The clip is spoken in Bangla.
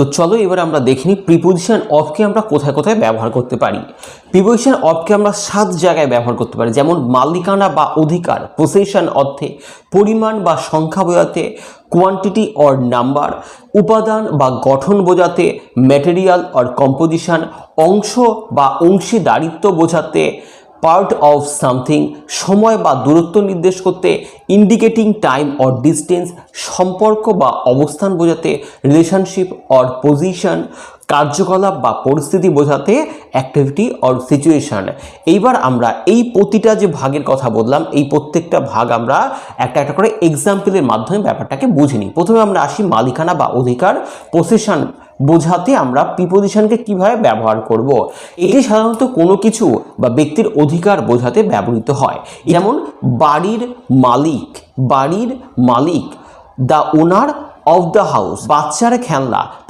তো চলো এবার আমরা দেখে নিই প্রিপোজিশন অফকে আমরা কোথায় কোথায় ব্যবহার করতে পারি। প্রিপোজিশন অফকে আমরা 7 জায়গায় ব্যবহার করতে পারি, যেমন মালিকানা বা অধিকার পসেশন অর্থে, পরিমাণ বা সংখ্যা বোঝাতে, কোয়ান্টিটি অর নাম্বার, উপাদান বা গঠন বোঝাতে, ম্যাটেরিয়াল অর কম্পোজিশন, অংশ বা অংশীদারিত্ব বোঝাতে, পার্ট অফ সামথিং, সময় বা দূরত্ব নির্দেশ করতে, ইন্ডিকেটিং টাইম অর ডিস্টেন্স, সম্পর্ক বা অবস্থান বোঝাতে, রিলেশনশিপ অর পজিশন, কার্যকলাপ বা পরিস্থিতি বোঝাতে, অ্যাক্টিভিটি অর সিচুয়েশন। এইবার আমরা এই প্রতিটা যে ভাগের কথা বললাম, এই প্রত্যেকটা ভাগ আমরা একটা একটা করে এক্সাম্পলের মাধ্যমে ব্যাপারটাকে বুঝে নিই। প্রথমে আমরা আসি মালিকানা বা অধিকার পসেশন বোঝাতে আমরা প্রিপোজিশনকে কিভাবে ব্যবহার করব। এটি সাধারণত কোনো কিছু বা ব্যক্তির অধিকার বোঝাতে ব্যবহৃত হয়, যেমন বাড়ির মালিক, বাড়ির মালিক, the owner of the house, বাচ্চার খেলনা।